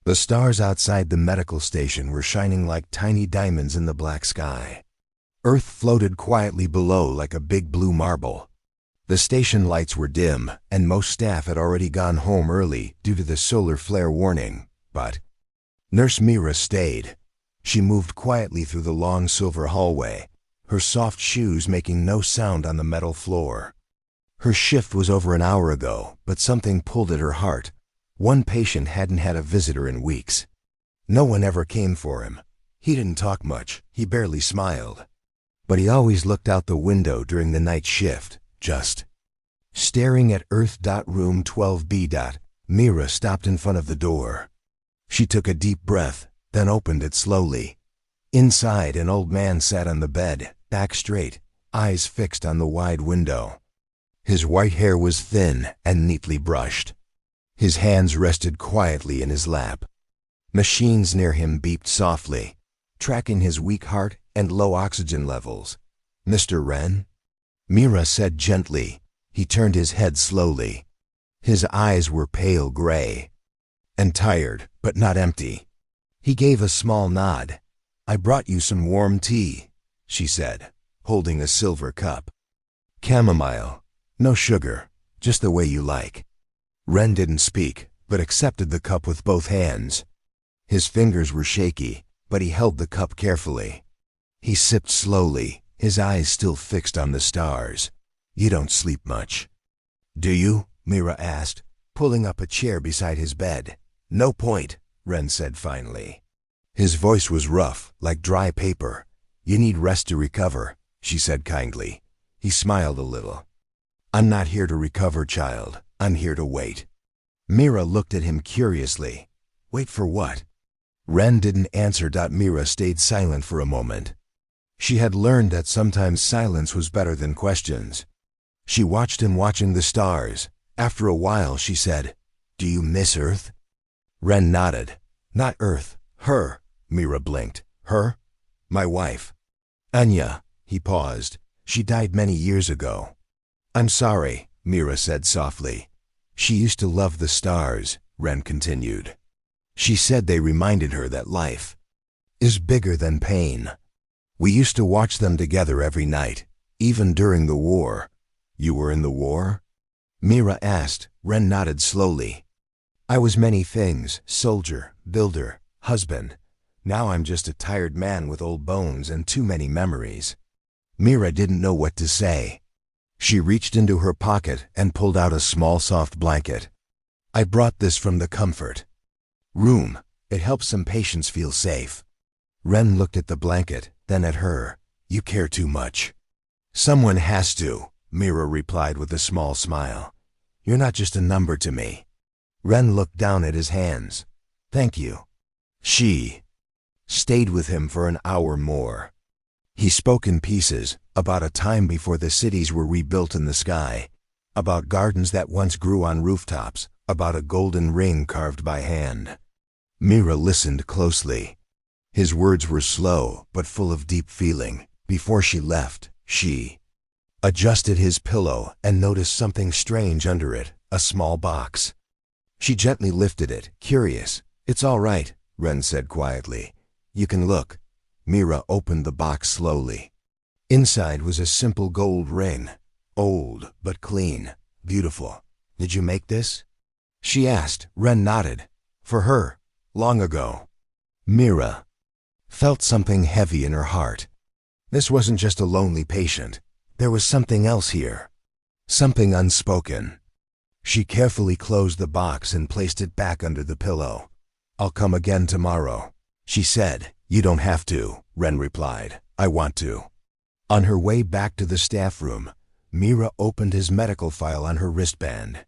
The stars outside the medical station were shining like tiny diamonds in the black sky. Earth floated quietly below like a big blue marble. The station lights were dim, and most staff had already gone home early due to the solar flare warning, but Nurse Mira stayed. She moved quietly through the long silver hallway, her soft shoes making no sound on the metal floor. Her shift was over an hour ago, but something pulled at her heart. One patient hadn't had a visitor in weeks. No one ever came for him. He didn't talk much, he barely smiled. But he always looked out the window during the night shift, just staring at Earth. Room 12B. Mira stopped in front of the door. She took a deep breath, then opened it slowly. Inside, an old man sat on the bed, back straight, eyes fixed on the wide window. His white hair was thin and neatly brushed. His hands rested quietly in his lap. Machines near him beeped softly, tracking his weak heart and low oxygen levels. "Mr. Wren?" Mira said gently. He turned his head slowly. His eyes were pale gray and tired, but not empty. He gave a small nod. "I brought you some warm tea," she said, holding a silver cup. "Chamomile. No sugar, just the way you like." Wren didn't speak, but accepted the cup with both hands. His fingers were shaky, but he held the cup carefully. He sipped slowly, his eyes still fixed on the stars. "You don't sleep much." "Do you?" Mira asked, pulling up a chair beside his bed. "No point," Wren said finally. His voice was rough, like dry paper. "You need rest to recover," she said kindly. He smiled a little. "I'm not here to recover, child. I'm here to wait." Mira looked at him curiously. "Wait for what?" Wren didn't answer. Mira stayed silent for a moment. She had learned that sometimes silence was better than questions. She watched him watching the stars. After a while, she said, "Do you miss Earth?" Wren nodded. "Not Earth, her." Mira blinked. "Her?" "My wife. Anya." He paused. "She died many years ago." "I'm sorry," Mira said softly. "She used to love the stars," Wren continued. "She said they reminded her that life is bigger than pain. We used to watch them together every night, even during the war." "You were in the war?" Mira asked. Wren nodded slowly. "I was many things: soldier, builder, husband. Now I'm just a tired man with old bones and too many memories." Mira didn't know what to say. She reached into her pocket and pulled out a small soft blanket. "I brought this from the comfort room. It helps some patients feel safe." Wren looked at the blanket, then at her. "You care too much." "Someone has to," Mira replied with a small smile. "You're not just a number to me." Wren looked down at his hands. "Thank you." She stayed with him for an hour more. He spoke in pieces, about a time before the cities were rebuilt in the sky, about gardens that once grew on rooftops, about a golden ring carved by hand. Mira listened closely. His words were slow, but full of deep feeling. Before she left, she adjusted his pillow and noticed something strange under it, a small box. She gently lifted it, curious. "It's all right," Wren said quietly. "You can look." Mira opened the box slowly. Inside was a simple gold ring. Old, but clean. Beautiful. "Did you make this?" she asked. Wren nodded. "For her. Long ago." Mira felt something heavy in her heart. This wasn't just a lonely patient. There was something else here. Something unspoken. She carefully closed the box and placed it back under the pillow. "I'll come again tomorrow," she said. "You don't have to," Wren replied. "I want to." On her way back to the staff room, Mira opened his medical file on her wristband.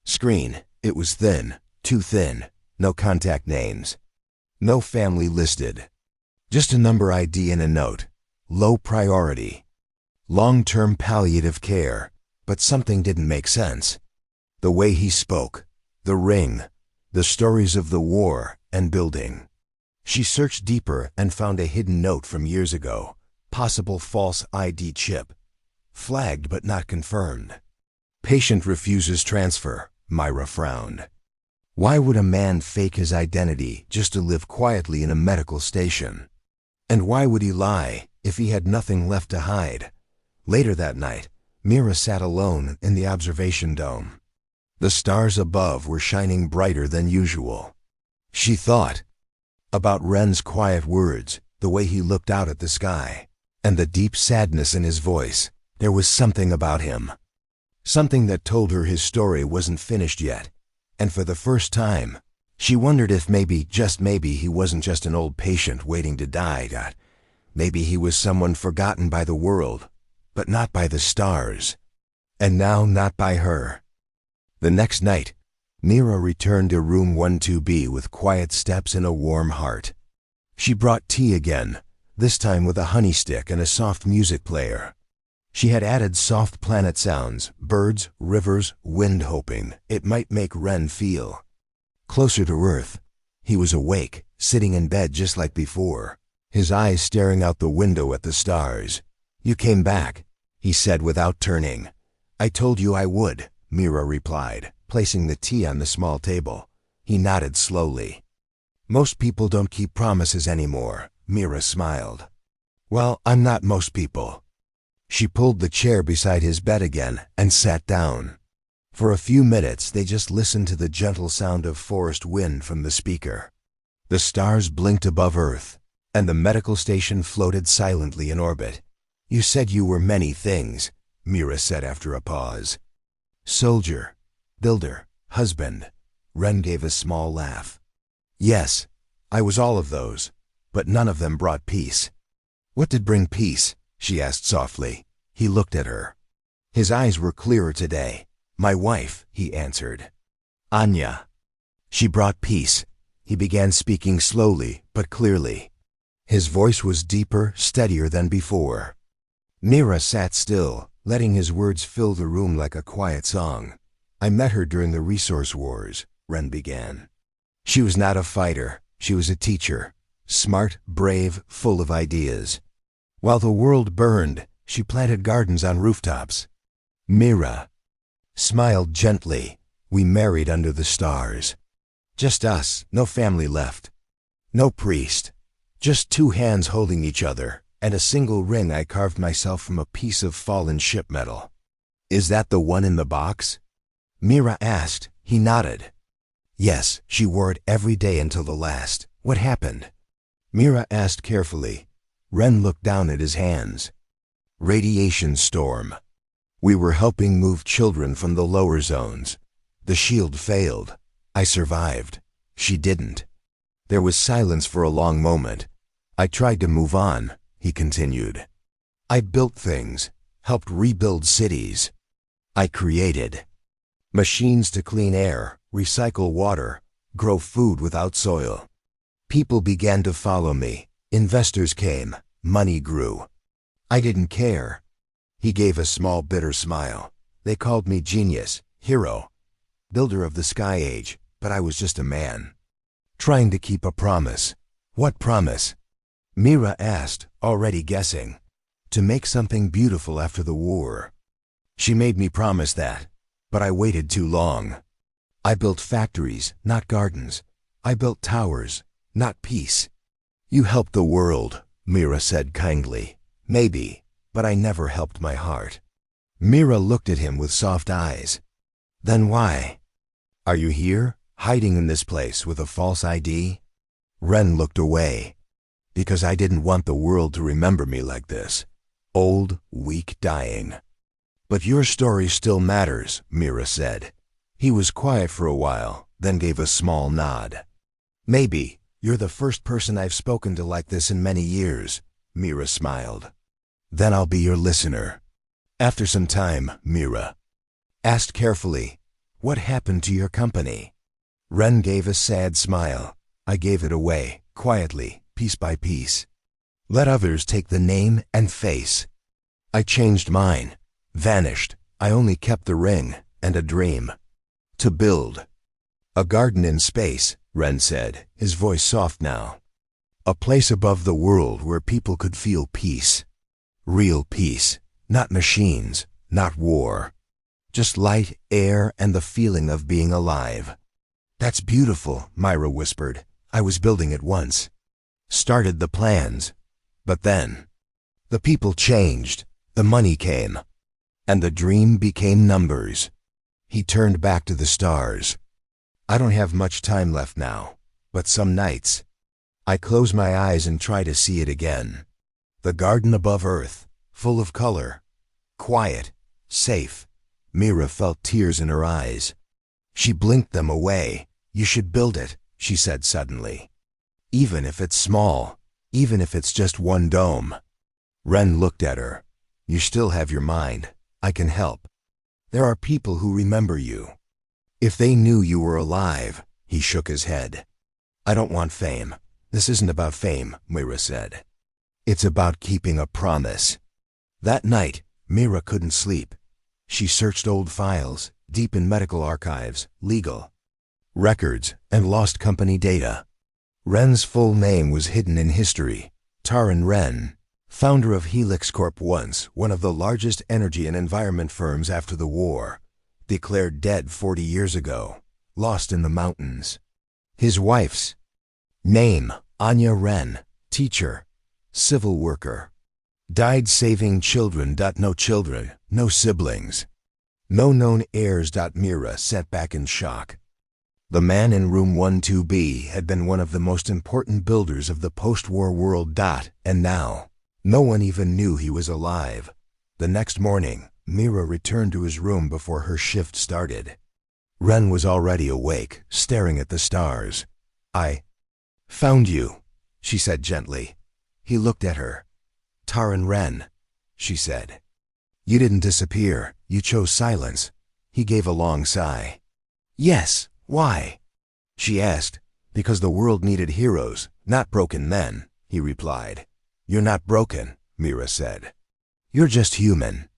Screen. It was thin, too thin. No contact names. No family listed. Just a number ID and a note. Low priority. Long-term palliative care. But something didn't make sense. The way he spoke. The ring. The stories of the war and building. She searched deeper and found a hidden note from years ago. Possible false ID chip. Flagged but not confirmed. "Patient refuses transfer," Myra frowned. Why would a man fake his identity just to live quietly in a medical station? And why would he lie if he had nothing left to hide? Later that night, Mira sat alone in the observation dome. The stars above were shining brighter than usual. She thought about Ren's quiet words, the way he looked out at the sky, and the deep sadness in his voice. There was something about him. Something that told her his story wasn't finished yet. And for the first time, she wondered if maybe, just maybe, he wasn't just an old patient waiting to die. Maybe he was someone forgotten by the world, but not by the stars. And now not by her. The next night, Mira returned to room 12B with quiet steps and a warm heart. She brought tea again, this time with a honey stick and a soft music player. She had added soft planet sounds, birds, rivers, wind, hoping it might make Ren feel closer to Earth. He was awake, sitting in bed just like before, his eyes staring out the window at the stars. "You came back," he said without turning. "I told you I would," Mira replied, placing the tea on the small table. He nodded slowly. "Most people don't keep promises anymore," Mira smiled. "Well, I'm not most people." She pulled the chair beside his bed again and sat down. For a few minutes they just listened to the gentle sound of forest wind from the speaker. The stars blinked above Earth, and the medical station floated silently in orbit. "You said you were many things," Mira said after a pause. "Soldier, builder, husband." Ren gave a small laugh. "Yes, I was all of those, but none of them brought peace." "What did bring peace?" she asked softly. He looked at her. His eyes were clearer today. "My wife," he answered. "Anya. She brought peace." He began speaking slowly but clearly. His voice was deeper, steadier than before. Mira sat still, letting his words fill the room like a quiet song. "I met her during the resource wars," Ren began. "She was not a fighter. She was a teacher. Smart, brave, full of ideas. While the world burned, she planted gardens on rooftops." Mira smiled gently. "We married under the stars. Just us, no family left. No priest. Just two hands holding each other, and a single ring I carved myself from a piece of fallen ship metal." "Is that the one in the box?" Mira asked. He nodded. "Yes, she wore it every day until the last." "What happened?" Mira asked carefully. Ren looked down at his hands. "Radiation storm. We were helping move children from the lower zones. The shield failed. I survived. She didn't." There was silence for a long moment. "I tried to move on," he continued. "I built things, helped rebuild cities. I created machines to clean air, recycle water, grow food without soil. People began to follow me. Investors came. Money grew. I didn't care." He gave a small bitter smile. "They called me genius, hero, builder of the sky age, but I was just a man, trying to keep a promise." "What promise?" Mira asked, already guessing. "To make something beautiful after the war." "She made me promise that, but I waited too long. I built factories, not gardens. I built towers, not peace." "You helped the world," Mira said kindly. "Maybe, but I never helped my heart." Mira looked at him with soft eyes. "Then why are you here, hiding in this place with a false ID?" Ren looked away. "Because I didn't want the world to remember me like this. Old, weak, dying." "But your story still matters," Mira said. He was quiet for a while, then gave a small nod. "Maybe. You're the first person I've spoken to like this in many years," Mira smiled. "Then I'll be your listener." After some time, Mira asked carefully, "What happened to your company?" Ren gave a sad smile. "I gave it away, quietly, piece by piece. Let others take the name and face. I changed mine, vanished. I only kept the ring and a dream. To build a garden in space," Ren said, his voice soft now. "A place above the world where people could feel peace. Real peace, not machines, not war. Just light, air, and the feeling of being alive. That's beautiful, Myra whispered. I was building it once. Started the plans. But then, the people changed, the money came, and the dream became numbers. He turned back to the stars. I don't have much time left now, but some nights, I close my eyes and try to see it again. The garden above Earth, full of color, quiet, safe. Myra felt tears in her eyes. She blinked them away. You should build it, she said suddenly. Even if it's small, even if it's just one dome. Ren looked at her. You still have your mind. I can help. There are people who remember you. If they knew you were alive, he shook his head. I don't want fame. This isn't about fame, Myra said. It's about keeping a promise. That night, Myra couldn't sleep. She searched old files, deep in medical archives, legal records, and lost company data. Ren's full name was hidden in history. Taran Ren, founder of Helix Corp, once one of the largest energy and environment firms after the war, declared dead 40 years ago, lost in the mountains. His wife's name, Anya Ren, teacher, civil worker, died saving children. No children, no siblings, no known heirs. Myra sat back in shock. The man in room 12B had been one of the most important builders of the post-war world. And now, no one even knew he was alive. The next morning, Myra returned to his room before her shift started. Ren was already awake, staring at the stars. I found you, she said gently. He looked at her. Taran Ren, she said. You didn't disappear, you chose silence. He gave a long sigh. Yes. Why? She asked. Because the world needed heroes, not broken men, he replied. You're not broken, Myra said. You're just human.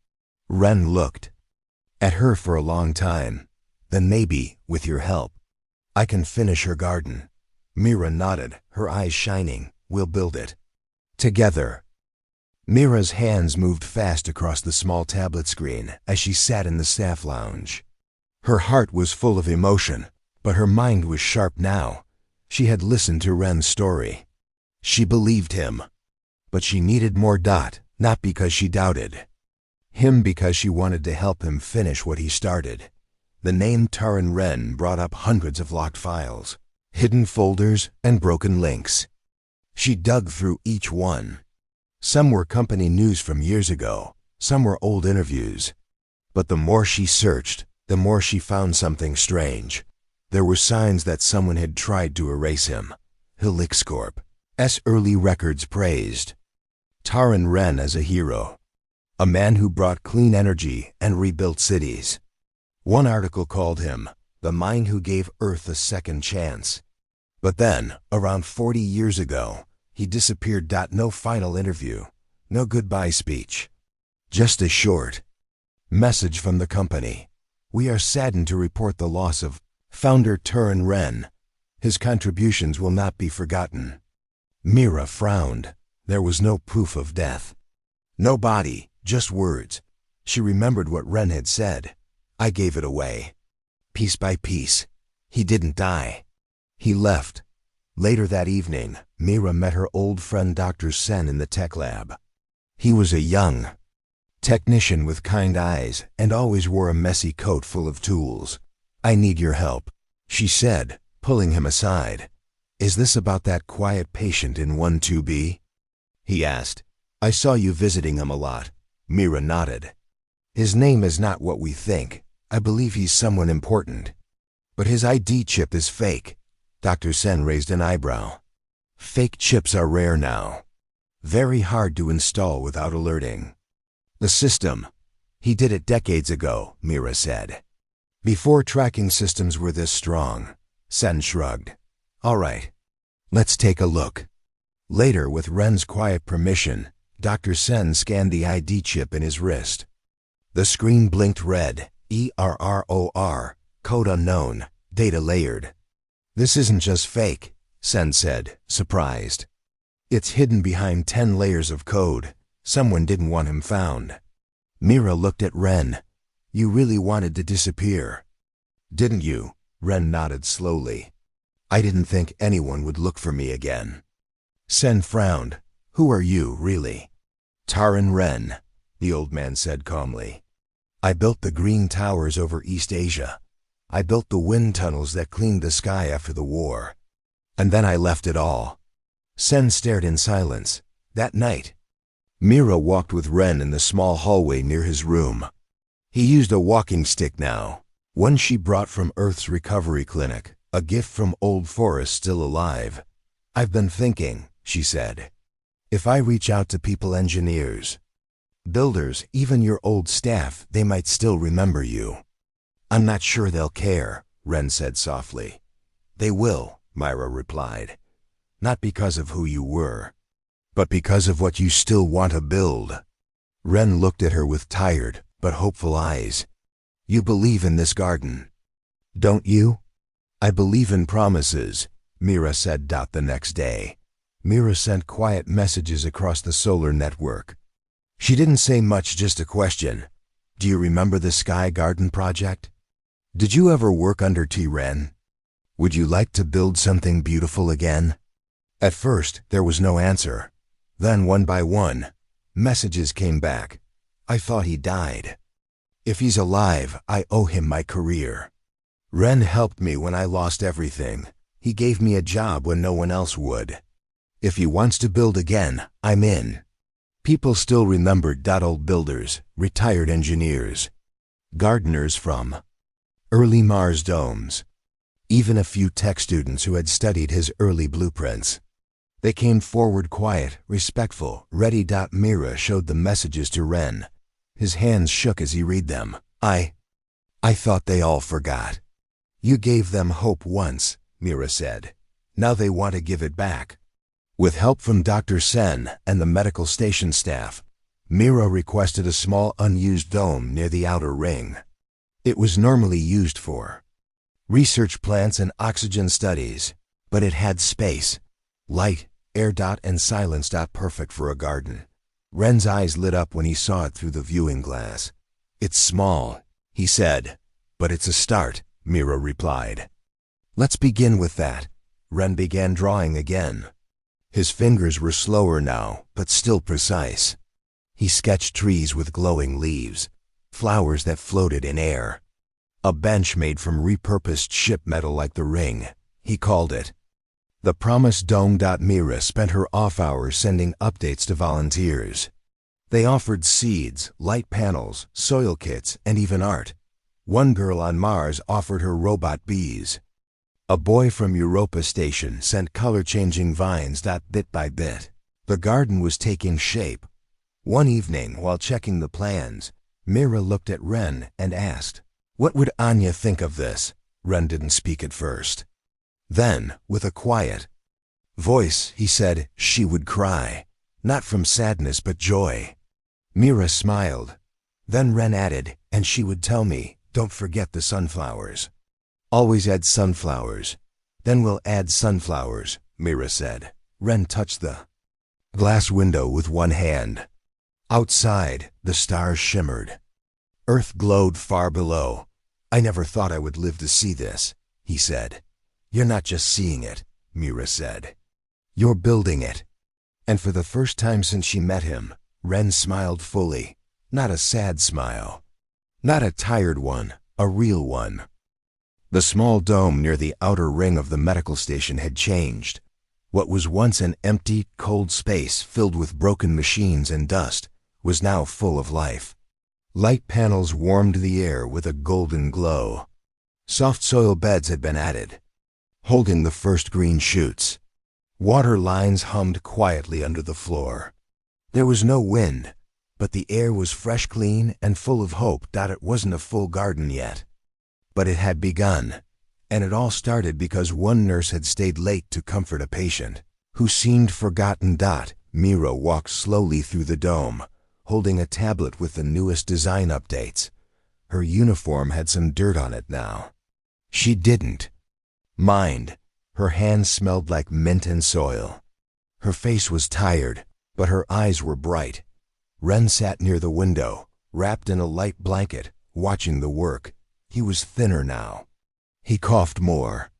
Ren looked at her for a long time. Then maybe, with your help, I can finish her garden. Myra nodded, her eyes shining. We'll build it together. Myra's hands moved fast across the small tablet screen as she sat in the staff lounge. Her heart was full of emotion, but her mind was sharp now. She had listened to Ren's story. She believed him. But she needed more. Not because she doubted him, because she wanted to help him finish what he started. The name Taran Ren brought up hundreds of locked files, hidden folders, and broken links. She dug through each one. Some were company news from years ago, some were old interviews. But the more she searched, the more she found something strange. There were signs that someone had tried to erase him. Helix Corp's early records praised Taran Ren as a hero, a man who brought clean energy and rebuilt cities. One article called him the mind who gave Earth a second chance. But then, around 40 years ago, he disappeared. No final interview, no goodbye speech. Just a short message from the company. We are saddened to report the loss of founder Taran Ren. His contributions will not be forgotten. Myra frowned. There was no proof of death. No body, just words. She remembered what Ren had said. I gave it away. Piece by piece. He didn't die. He left. Later that evening, Myra met her old friend Dr. Sen in the tech lab. He was a young technician with kind eyes and always wore a messy coat full of tools. I need your help, she said, pulling him aside. Is this about that quiet patient in 12B? He asked. I saw you visiting him a lot. Myra nodded. His name is not what we think. I believe he's someone important. But his ID chip is fake. Dr. Sen raised an eyebrow. Fake chips are rare now. Very hard to install without alerting the system. He did it decades ago, Myra said. Before tracking systems were this strong. Sen shrugged. All right. Let's take a look. Later, with Ren's quiet permission, Dr. Sen scanned the ID chip in his wrist. The screen blinked red. ERROR, code unknown, data layered. This isn't just fake, Sen said, surprised. It's hidden behind 10 layers of code. Someone didn't want him found. Myra looked at Ren. You really wanted to disappear, didn't you? Ren nodded slowly. I didn't think anyone would look for me again. Sen frowned. Who are you, really? Taran Ren, the old man said calmly. I built the green towers over East Asia. I built the wind tunnels that cleaned the sky after the war. And then I left it all. Sen stared in silence. That night, Mira walked with Ren in the small hallway near his room. He used a walking stick now, one she brought from Earth's recovery clinic, a gift from old Forrest still alive. I've been thinking, she said. If I reach out to people, engineers, builders, even your old staff, they might still remember you. I'm not sure they'll care, Ren said softly. They will, Myra replied. Not because of who you were, but because of what you still want to build. Ren looked at her with tired but hopeful eyes. You believe in this garden, don't you? I believe in promises, Mira said. The next day, Mira sent quiet messages across the solar network. She didn't say much, just a question. Do you remember the Sky Garden project? Did you ever work under Ren? Would you like to build something beautiful again? At first, there was no answer. Then, one by one, messages came back. I thought he died. If he's alive, I owe him my career. Ren helped me when I lost everything. He gave me a job when no one else would. If he wants to build again, I'm in. People still remembered old builders, retired engineers, gardeners from early Mars domes, even a few tech students who had studied his early blueprints. They came forward quiet, respectful, ready. Mira showed the messages to Ren. His hands shook as he read them. I thought they all forgot. You gave them hope once, Mira said. Now they want to give it back. With help from Dr. Sen and the medical station staff, Mira requested a small unused dome near the outer ring. It was normally used for research plants and oxygen studies, but it had space, light, air. And silence. Perfect for a garden. Ren's eyes lit up when he saw it through the viewing glass. It's small, he said, but it's a start, Mira replied. Let's begin with that. Ren began drawing again. His fingers were slower now, but still precise. He sketched trees with glowing leaves, flowers that floated in air. A bench made from repurposed ship metal like the ring, he called it. The promised dome. Mira spent her off hours sending updates to volunteers. They offered seeds, light panels, soil kits, and even art. One girl on Mars offered her robot bees. A boy from Europa Station sent color-changing vines. Bit by bit, the garden was taking shape. One evening, while checking the plans, Mira looked at Ren and asked, "What would Anya think of this?" Ren didn't speak at first. Then, with a quiet voice, he said she would cry, not from sadness but joy. Mira smiled. Then Ren added, "And she would tell me, don't forget the sunflowers. Always add sunflowers. Then we'll add sunflowers," Mira said. Ren touched the glass window with one hand. Outside, the stars shimmered. Earth glowed far below. "I never thought I would live to see this," he said. "You're not just seeing it," Mira said. "You're building it." And for the first time since she met him, Ren smiled fully. Not a sad smile. Not a tired one, a real one. The small dome near the outer ring of the medical station had changed. What was once an empty, cold space filled with broken machines and dust was now full of life. Light panels warmed the air with a golden glow. Soft soil beds had been added, holding the first green shoots. Water lines hummed quietly under the floor. There was no wind, but the air was fresh, clean, and full of hope. It wasn't a full garden yet, but it had begun, and it all started because one nurse had stayed late to comfort a patient who seemed forgotten. Mira walked slowly through the dome, holding a tablet with the newest design updates. Her uniform had some dirt on it now. She didn't mind. Her hands smelled like mint and soil. Her face was tired, but her eyes were bright. Ren sat near the window, wrapped in a light blanket, watching the work. He was thinner now. He coughed more.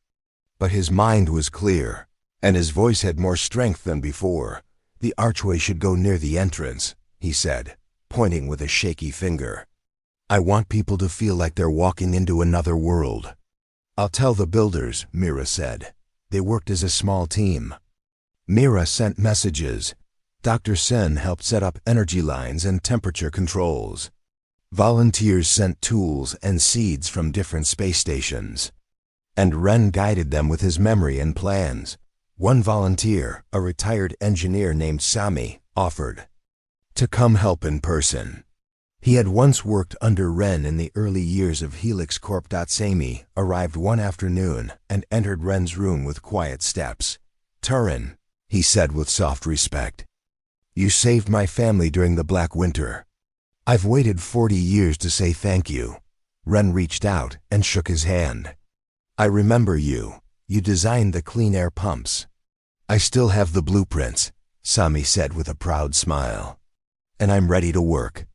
But his mind was clear, and his voice had more strength than before. "The archway should go near the entrance," he said, pointing with a shaky finger. "I want people to feel like they're walking into another world." "I'll tell the builders," Mira said. They worked as a small team. Mira sent messages. Dr. Sen helped set up energy lines and temperature controls. Volunteers sent tools and seeds from different space stations. And Ren guided them with his memory and plans. One volunteer, a retired engineer named Sami, offered to come help in person. He had once worked under Ren in the early years of Helix Corp. Sami arrived one afternoon and entered Ren's room with quiet steps. "Turin," he said with soft respect, "you saved my family during the Black Winter. I've waited 40 years to say thank you." Ren reached out and shook his hand. "I remember you. You designed the clean air pumps." "I still have the blueprints," Sami said with a proud smile. "And I'm ready to work."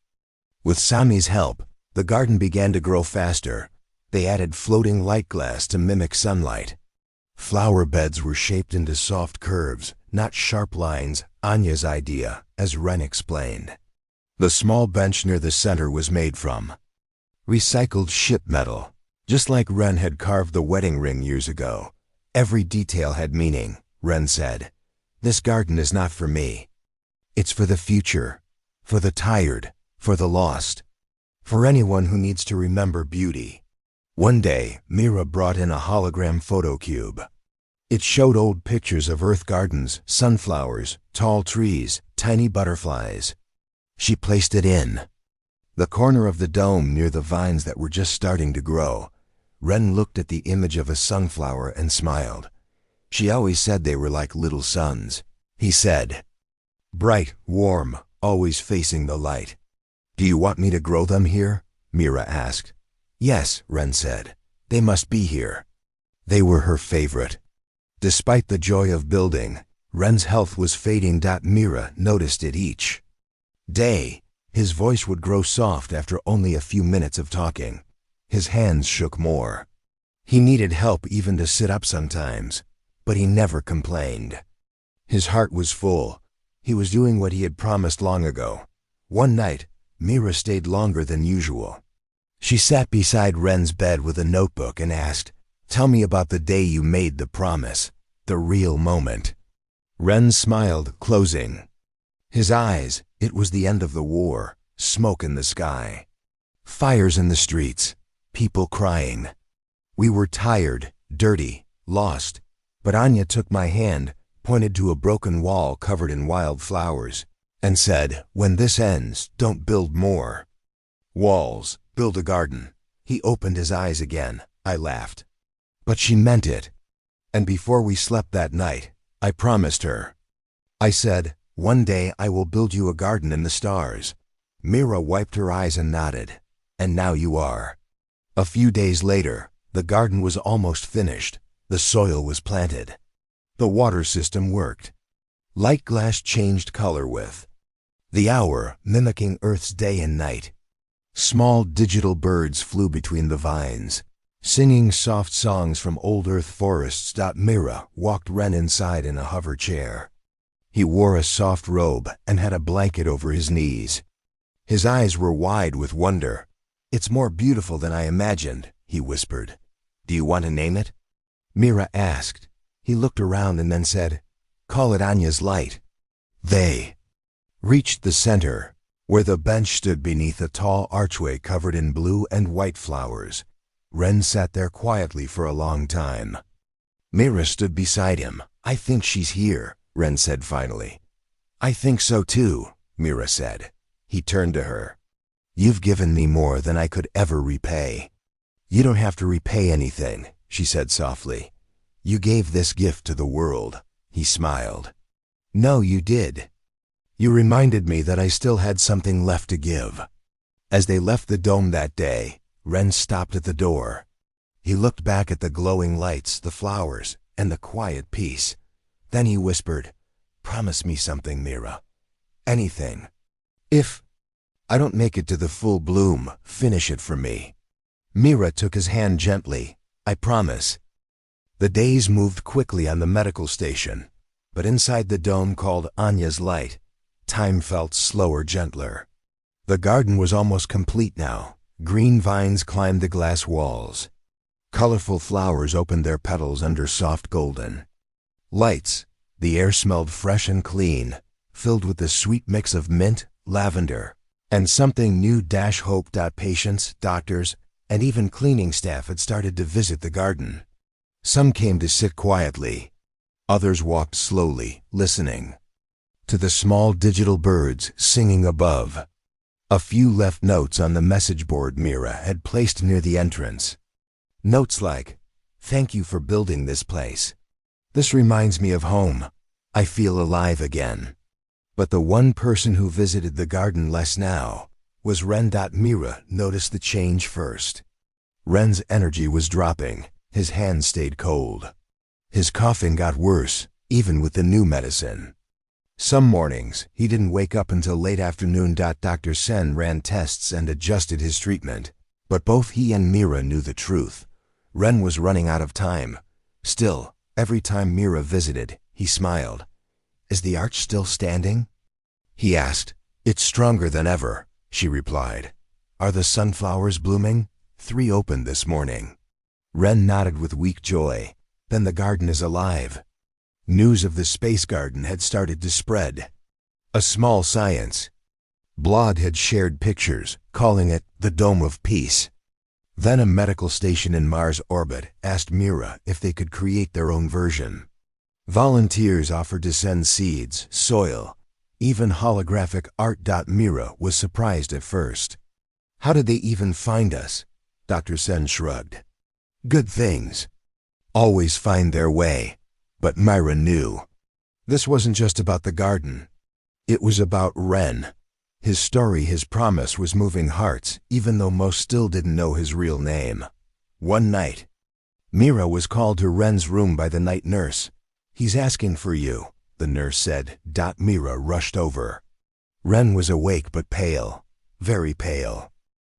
With Sami's help, the garden began to grow faster. They added floating light glass to mimic sunlight. Flower beds were shaped into soft curves, not sharp lines, Anya's idea, as Ren explained. The small bench near the center was made from recycled ship metal, just like Ren had carved the wedding ring years ago. "Every detail had meaning," Ren said. "This garden is not for me. It's for the future, for the tired, for the lost, for anyone who needs to remember beauty." One day, Mira brought in a hologram photo cube. It showed old pictures of earth gardens, sunflowers, tall trees, tiny butterflies. She placed it in the corner of the dome near the vines that were just starting to grow. Ren looked at the image of a sunflower and smiled. "She always said they were like little suns," he said. "Bright, warm, always facing the light." "Do you want me to grow them here?" Mira asked. "Yes," Ren said. "They must be here." They were her favorite. Despite the joy of building, Ren's health was fading. Mira noticed it each day. His voice would grow soft after only a few minutes of talking. His hands shook more. He needed help even to sit up sometimes, but he never complained. His heart was full. He was doing what he had promised long ago. One night, Mira stayed longer than usual. She sat beside Ren's bed with a notebook and asked, "Tell me about the day you made the promise, the real moment." Ren smiled, closing his eyes. It was the end of the war, smoke in the sky, fires in the streets, people crying. We were tired, dirty, lost, but Anya took my hand, pointed to a broken wall covered in wild flowers, and said, "When this ends, don't build more walls, build a garden." He opened his eyes again. I laughed. But she meant it. And before we slept that night, I promised her. I said, "One day I will build you a garden in the stars." Mira wiped her eyes and nodded. "And now you are." A few days later, the garden was almost finished. The soil was planted. The water system worked. Light glass changed color with the hour, mimicking Earth's day and night. Small digital birds flew between the vines, singing soft songs from old Earth forests. Mira walked Ren inside in a hover chair. He wore a soft robe and had a blanket over his knees. His eyes were wide with wonder. "It's more beautiful than I imagined," he whispered. "Do you want to name it?" Mira asked. He looked around and then said, "Call it Anya's light." They reached the center, where the bench stood beneath a tall archway covered in blue and white flowers. Ren sat there quietly for a long time. Mira stood beside him. "I think she's here," Ren said finally. "I think so too," Mira said. He turned to her. "You've given me more than I could ever repay." "You don't have to repay anything," she said softly. "You gave this gift to the world." He smiled. "No, you did. You reminded me that I still had something left to give." As they left the dome that day, Ren stopped at the door. He looked back at the glowing lights, the flowers, and the quiet peace. Then he whispered, "Promise me something, Mira. Anything. If I don't make it to the full bloom, finish it for me." Mira took his hand gently. I promise." The days moved quickly on the medical station, but inside the dome called Anya's Light, time felt slower, gentler. The garden was almost complete now. Green vines climbed the glass walls. Colorful flowers opened their petals under soft golden lights. The air smelled fresh and clean, filled with the sweet mix of mint, lavender, and something new. Hope. Patients, doctors, and even cleaning staff had started to visit the garden. Some came to sit quietly. Others walked slowly, listening to the small digital birds singing above. A few left notes on the message board Mira had placed near the entrance. Notes like, "Thank you for building this place. This reminds me of home. I feel alive again." But the one person who visited the garden less now was Ren. Mira noticed the change first. Ren's energy was dropping. His hands stayed cold. His coughing got worse, even with the new medicine. Some mornings, he didn't wake up until late afternoon. Dr. Sen ran tests and adjusted his treatment. But both he and Mira knew the truth. Ren was running out of time. Still, every time Mira visited, he smiled. "Is the arch still standing?" he asked. "It's stronger than ever," she replied. "Are the sunflowers blooming?" 3 opened this morning. Ren nodded with weak joy. "Then the garden is alive." News of the space garden had started to spread. A small science blog had shared pictures, calling it the Dome of Peace. Then a medical station in Mars orbit asked Mira if they could create their own version. Volunteers offered to send seeds, soil, even holographic art. Mira was surprised at first. "How did they even find us?" Dr. Sen shrugged. "Good things always find their way." But Mira knew. This wasn't just about the garden. It was about Ren. His story, his promise was moving hearts, even though most still didn't know his real name. One night, Mira was called to Ren's room by the night nurse. "He's asking for you," the nurse said. Mira rushed over. Ren was awake but pale, very pale.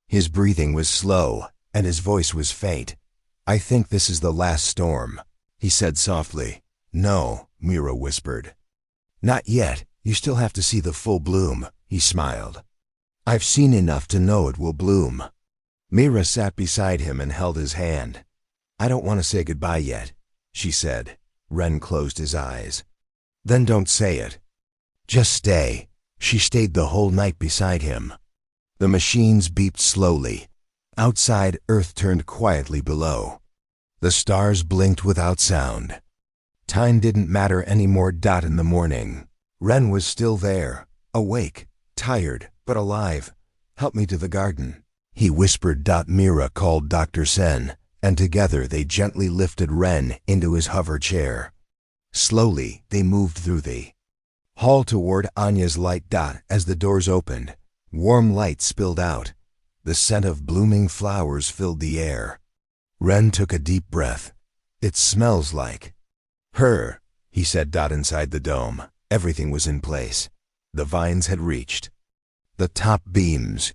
His breathing was slow, and his voice was faint. "I think this is the last storm," he said softly. "No," Mira whispered. "Not yet. You still have to see the full bloom," he smiled. "I've seen enough to know it will bloom." Mira sat beside him and held his hand. "I don't want to say goodbye yet," she said. Ren closed his eyes. "Then don't say it. Just stay." She stayed the whole night beside him. The machines beeped slowly. Outside, Earth turned quietly below. The stars blinked without sound. Time didn't matter anymore. In the morning, Ren was still there, awake, tired, but alive. "Help me to the garden," he whispered. Mira called Dr. Sen, and together they gently lifted Ren into his hover chair. Slowly, they moved through the hall toward Anya's Light. As the doors opened, warm light spilled out. The scent of blooming flowers filled the air. Ren took a deep breath. "It smells like her," he said. Inside the dome, everything was in place. The vines had reached the top beams.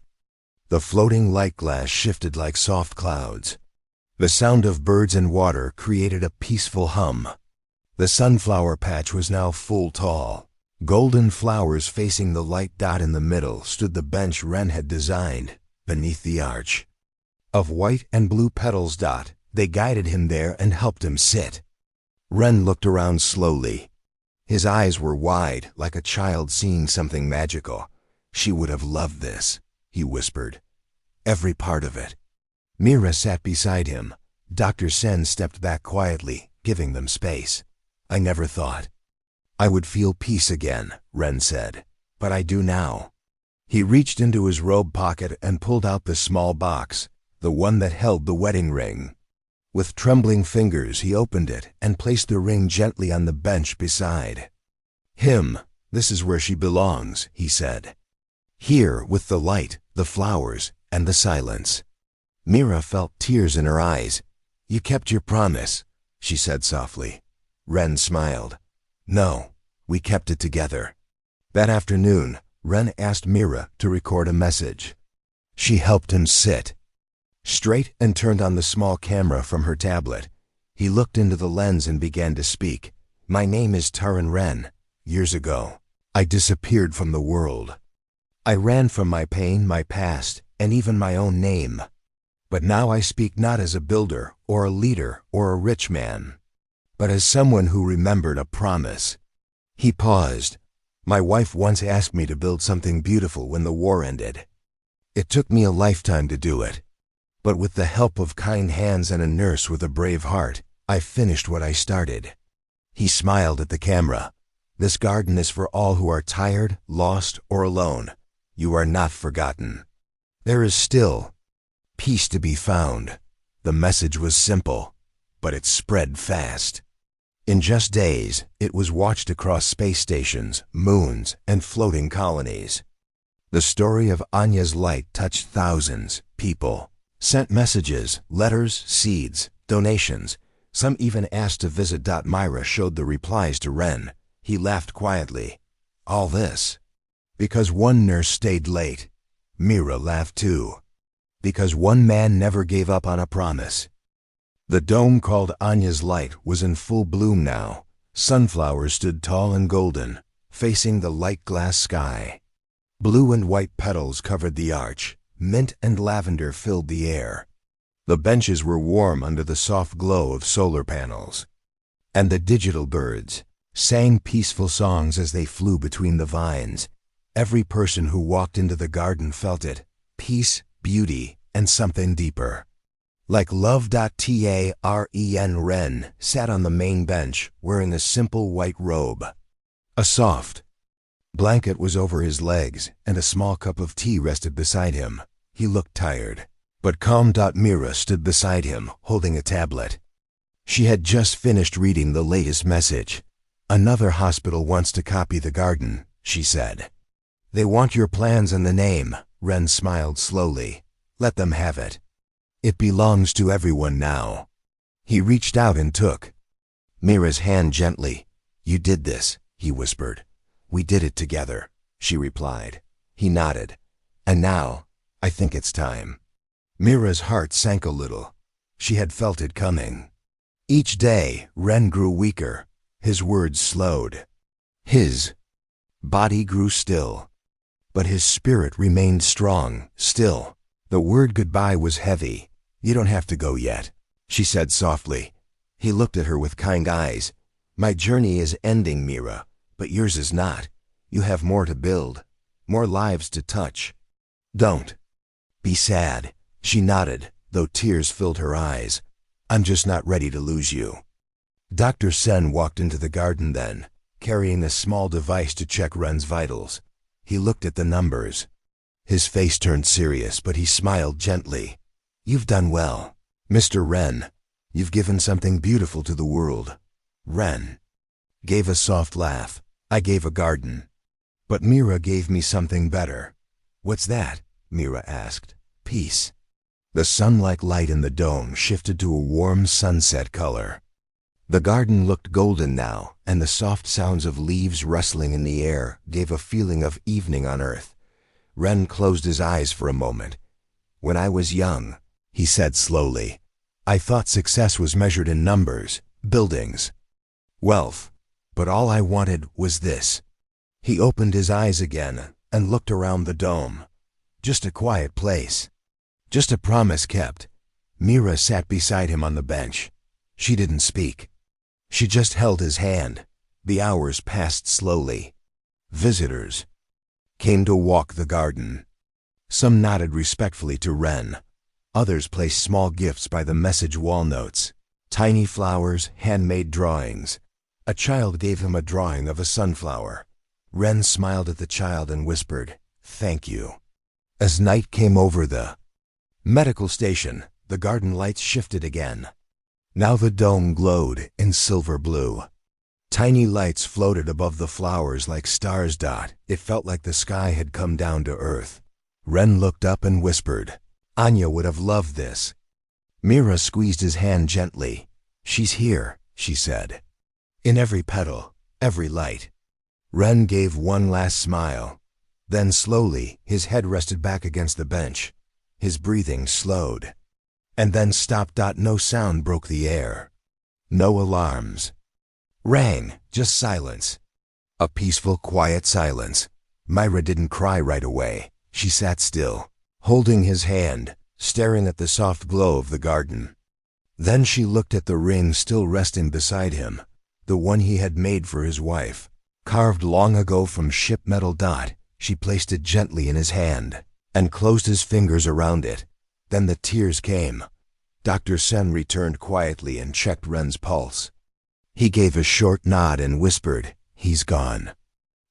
The floating light glass shifted like soft clouds. The sound of birds and water created a peaceful hum. The sunflower patch was now full tall. Golden flowers facing the light. In the middle stood the bench Ren had designed, beneath the arch of white and blue petals. They guided him there and helped him sit. Ren looked around slowly. His eyes were wide, like a child seeing something magical. "She would have loved this," he whispered. "Every part of it." Mira sat beside him. Dr. Sen stepped back quietly, giving them space. "I never thought I would feel peace again," Ren said. "But I do now." He reached into his robe pocket and pulled out the small box, the one that held the wedding ring. With trembling fingers, he opened it and placed the ring gently on the bench beside him. "This is where she belongs," he said. "Here, with the light, the flowers, and the silence." Mira felt tears in her eyes. "You kept your promise," she said softly. Ren smiled. "No, we kept it together." That afternoon, Ren asked Mira to record a message. She helped him sit straight and turned on the small camera from her tablet. He looked into the lens and began to speak. My name is Taran Ren. Years ago, I disappeared from the world. I ran from my pain, my past, and even my own name. But now I speak not as a builder or a leader or a rich man, but as someone who remembered a promise. He paused. My wife once asked me to build something beautiful when the war ended. It took me a lifetime to do it. But with the help of kind hands and a nurse with a brave heart, I finished what I started. He smiled at the camera. This garden is for all who are tired, lost, or alone. You are not forgotten. There is still peace to be found. The message was simple, but it spread fast. In just days, it was watched across space stations, moons, and floating colonies. The story of Anya's light touched thousands. People sent messages, letters, seeds, donations. Some even asked to visit. Myra showed the replies to Ren. He laughed quietly. All this because one nurse stayed late. Mira laughed too. Because one man never gave up on a promise. The dome called Anya's light was in full bloom now. Sunflowers stood tall and golden, facing the light glass sky. Blue and white petals covered the arch. Mint and lavender filled the air. The benches were warm under the soft glow of solar panels. And the digital birds sang peaceful songs as they flew between the vines. Every person who walked into the garden felt it. Peace, beauty, and something deeper. Like love. Taran Ren sat on the main bench wearing a simple white robe. A soft blanket was over his legs and a small cup of tea rested beside him. He looked tired, but calm. Mira stood beside him, holding a tablet. She had just finished reading the latest message. Another hospital wants to copy the garden, she said. They want your plans and the name. Ren smiled slowly. Let them have it. It belongs to everyone now. He reached out and took Mira's hand gently. You did this, he whispered. We did it together, she replied. He nodded. And now, I think it's time. Mira's heart sank a little. She had felt it coming. Each day, Ren grew weaker. His words slowed. His body grew still. But his spirit remained strong, still. The word goodbye was heavy. You don't have to go yet, she said softly. He looked at her with kind eyes. My journey is ending, Mira, but yours is not. You have more to build, more lives to touch. Don't be sad, she nodded, though tears filled her eyes. I'm just not ready to lose you. Dr. Sen walked into the garden then, carrying a small device to check Ren's vitals. He looked at the numbers. His face turned serious, but he smiled gently. You've done well, Mr. Ren. You've given something beautiful to the world. Ren gave a soft laugh. I gave a garden. But Mira gave me something better. What's that? Mira asked. Peace. The sun-like light in the dome shifted to a warm sunset color. The garden looked golden now, and the soft sounds of leaves rustling in the air gave a feeling of evening on earth. Ren closed his eyes for a moment. When I was young, he said slowly, I thought success was measured in numbers, buildings, wealth, but all I wanted was this. He opened his eyes again and looked around the dome. Just a quiet place. Just a promise kept. Mira sat beside him on the bench. She didn't speak. She just held his hand. The hours passed slowly. Visitors came to walk the garden. Some nodded respectfully to Ren. Others placed small gifts by the message wall notes. Tiny flowers, handmade drawings. A child gave him a drawing of a sunflower. Ren smiled at the child and whispered, Thank you. As night came over the medical station, the garden lights shifted again. Now the dome glowed in silver blue. Tiny lights floated above the flowers like stars. It felt like the sky had come down to earth. Ren looked up and whispered, Anya would have loved this. Mira squeezed his hand gently. She's here, she said. In every petal, every light. Ren gave one last smile. Then slowly, his head rested back against the bench. His breathing slowed. and then stopped. No sound broke the air. No alarms rang, just silence. A peaceful, quiet silence. Myra didn't cry right away. She sat still, holding his hand, staring at the soft glow of the garden. Then she looked at the ring still resting beside him, the one he had made for his wife, carved long ago from ship metal. She placed it gently in his hand and closed his fingers around it. Then the tears came. Dr. Sen returned quietly and checked Ren's pulse. He gave a short nod and whispered, "He's gone."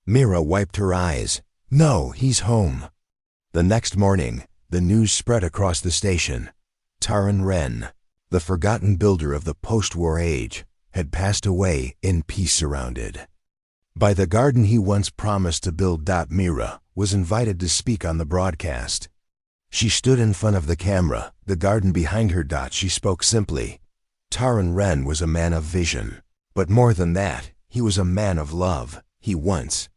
Mira wiped her eyes. "No, he's home." The next morning, the news spread across the station. Taran Ren, the forgotten builder of the post-war age, had passed away in peace, surrounded by the garden he once promised to build. Mira was invited to speak on the broadcast. She stood in front of the camera, the garden behind her. She spoke simply. Taran Ren was a man of vision, but more than that, he was a man of love. He once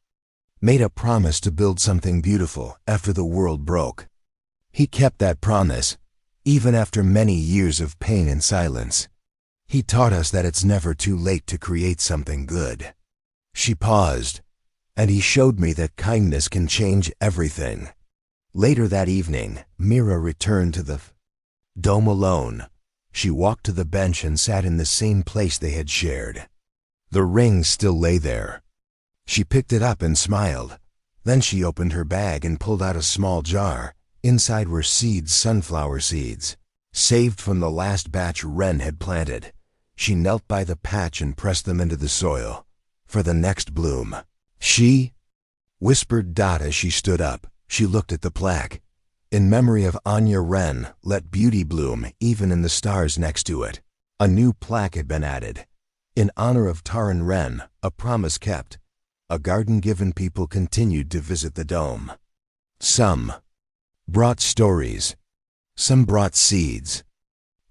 made a promise to build something beautiful after the world broke. He kept that promise, even after many years of pain and silence. He taught us that it's never too late to create something good. She paused, and he showed me that kindness can change everything. Later that evening, Mira returned to the dome alone. She walked to the bench and sat in the same place they had shared. The ring still lay there. She picked it up and smiled. Then she opened her bag and pulled out a small jar. Inside were seeds, sunflower seeds, saved from the last batch Ren had planted. She knelt by the patch and pressed them into the soil for the next bloom. She whispered. As she stood up, she looked at the plaque. In memory of Anya Ren, let beauty bloom even in the stars next to it. A new plaque had been added. In honor of Taran Ren, a promise kept. A garden-given people continued to visit the dome. Some brought stories. Some brought seeds.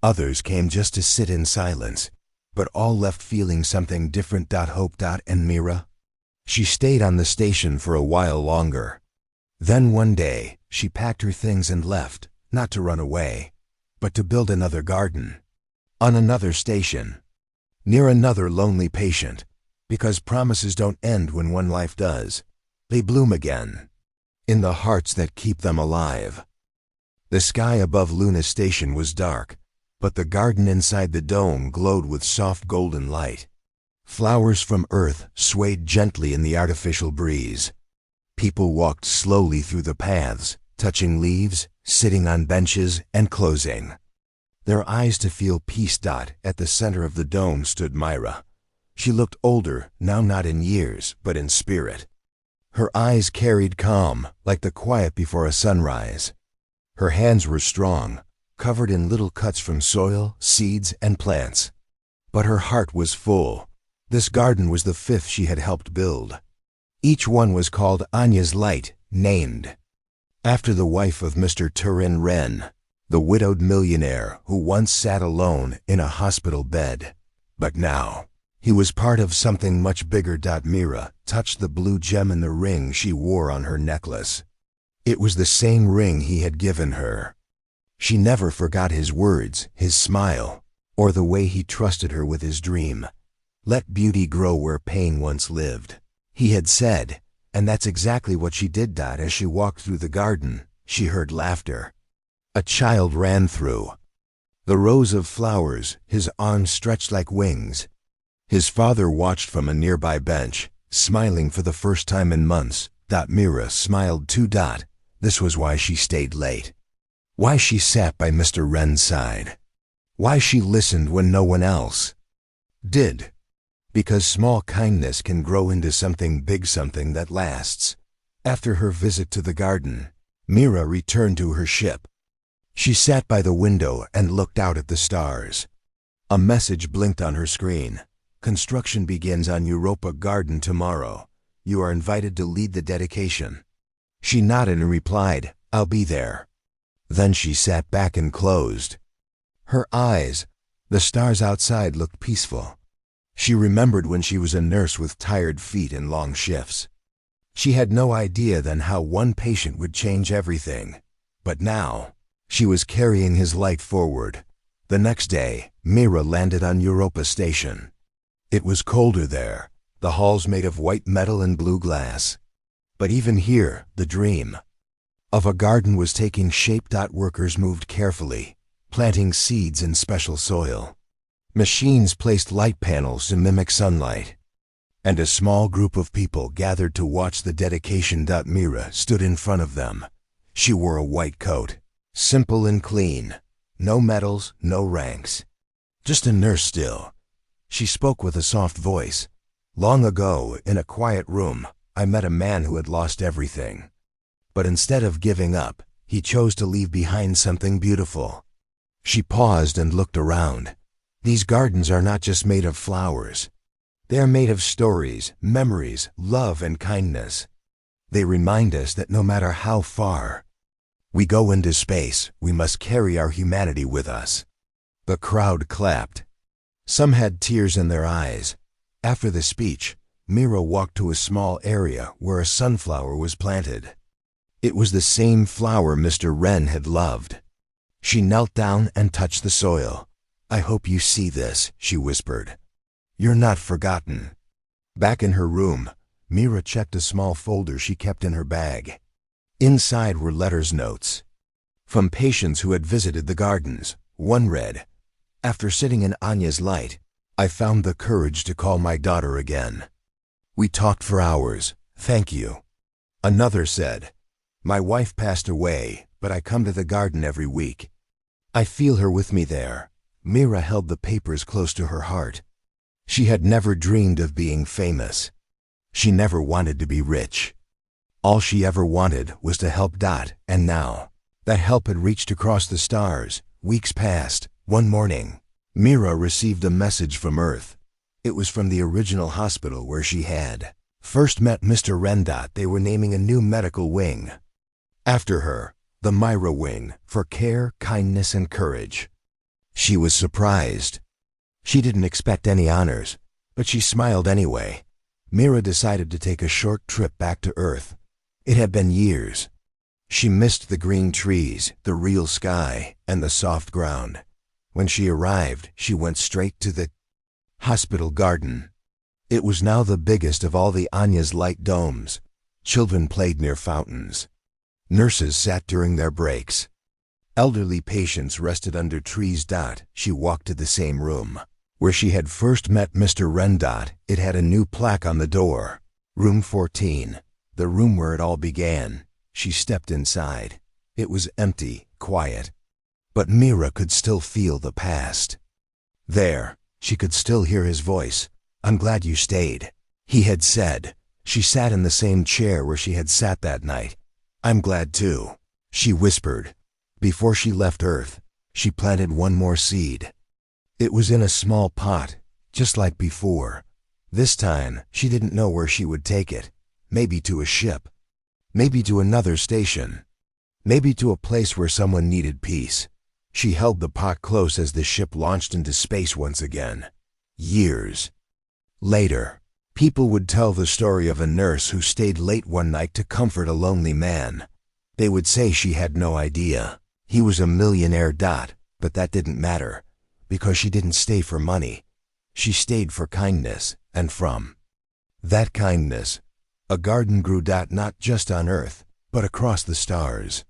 Others came just to sit in silence, but all left feeling something different. Hope. And Mira? She stayed on the station for a while longer. Then one day, she packed her things and left, not to run away, but to build another garden. On another station. Near another lonely patient. Because promises don't end when one life does. They bloom again. In the hearts that keep them alive. The sky above Luna Station was dark, but the garden inside the dome glowed with soft golden light. Flowers from Earth swayed gently in the artificial breeze. People walked slowly through the paths, touching leaves, sitting on benches, and closing their eyes to feel peace. At the center of the dome stood Myra. She looked older, now not in years, but in spirit. Her eyes carried calm, like the quiet before a sunrise. Her hands were strong, covered in little cuts from soil, seeds, and plants. But her heart was full. This garden was the 5th she had helped build. Each one was called Anya's Light, named after the wife of Mr. Taran Ren, the widowed millionaire who once sat alone in a hospital bed. But now, he was part of something much bigger. Mira touched the blue gem in the ring she wore on her necklace. It was the same ring he had given her. She never forgot his words, his smile, or the way he trusted her with his dream. Let beauty grow where pain once lived, he had said, and that's exactly what she did. As she walked through the garden, she heard laughter. A child ran through the rows of flowers, his arms stretched like wings. His father watched from a nearby bench, smiling for the first time in months. Mira smiled too. This was why she stayed late. Why she sat by Mr. Ren's side. Why she listened when no one else did. Because small kindness can grow into something big, something that lasts. After her visit to the garden, Mira returned to her ship. She sat by the window and looked out at the stars. A message blinked on her screen. Construction begins on Europa Garden tomorrow. You are invited to lead the dedication. She nodded and replied, I'll be there. Then she sat back and closed her eyes. The stars outside looked peaceful. She remembered when she was a nurse with tired feet and long shifts. She had no idea then how one patient would change everything. But now, She was carrying his light forward. The next day, Mira landed on Europa Station. It was colder there, the halls made of white metal and blue glass. But even here, the dream of a garden was taking shape. Workers moved carefully, planting seeds in special soil. Machines placed light panels to mimic sunlight. And a small group of people gathered to watch the dedication. Mira stood in front of them. She wore a white coat, simple and clean. No medals, no ranks. Just a nurse still. She spoke with a soft voice. Long ago, in a quiet room, I met a man who had lost everything. But instead of giving up, he chose to leave behind something beautiful. She paused and looked around. These gardens are not just made of flowers. They are made of stories, memories, love, and kindness. They remind us that no matter how far we go into space, we must carry our humanity with us. The crowd clapped. Some had tears in their eyes. After the speech, Mira walked to a small area where a sunflower was planted. It was the same flower Mr. Wren had loved. She knelt down and touched the soil. "I hope you see this," she whispered. "You're not forgotten." Back in her room, Mira checked a small folder she kept in her bag. Inside were letters, notes from patients who had visited the gardens. One read, "After sitting in Anya's light, I found the courage to call my daughter again. We talked for hours. Thank you." Another said, "My wife passed away, but I come to the garden every week. I feel her with me there." Mira held the papers close to her heart. She had never dreamed of being famous. She never wanted to be rich. All she ever wanted was to help. And now, that help had reached across the stars. Weeks passed. One morning, Mira received a message from Earth. It was from the original hospital where she had first met Mr. Wren. They were naming a new medical wing after her, the Myra Wing, for care, kindness, and courage. She was surprised. She didn't expect any honors, but she smiled anyway. Mira decided to take a short trip back to Earth. It had been years. She missed the green trees, the real sky, and the soft ground. When she arrived, she went straight to the hospital garden. It was now the biggest of all the Anya's light domes. Children played near fountains. Nurses sat during their breaks. Elderly patients rested under trees. She walked to the same room where she had first met Mr. Wren. It had a new plaque on the door. Room 14, the room where it all began. She stepped inside. It was empty, quiet. But Mira could still feel the past. There, she could still hear his voice. "I'm glad you stayed," he had said. She sat in the same chair where she had sat that night. "I'm glad too," she whispered. Before she left Earth, she planted one more seed. It was in a small pot, just like before. This time, she didn't know where she would take it. Maybe to a ship. Maybe to another station. Maybe to a place where someone needed peace. She held the pot close as the ship launched into space once again. Years later, people would tell the story of a nurse who stayed late one night to comfort a lonely man. They would say she had no idea. He was a millionaire. But that didn't matter, because she didn't stay for money. She stayed for kindness, and from that kindness, a garden grew. Not just on Earth, but across the stars.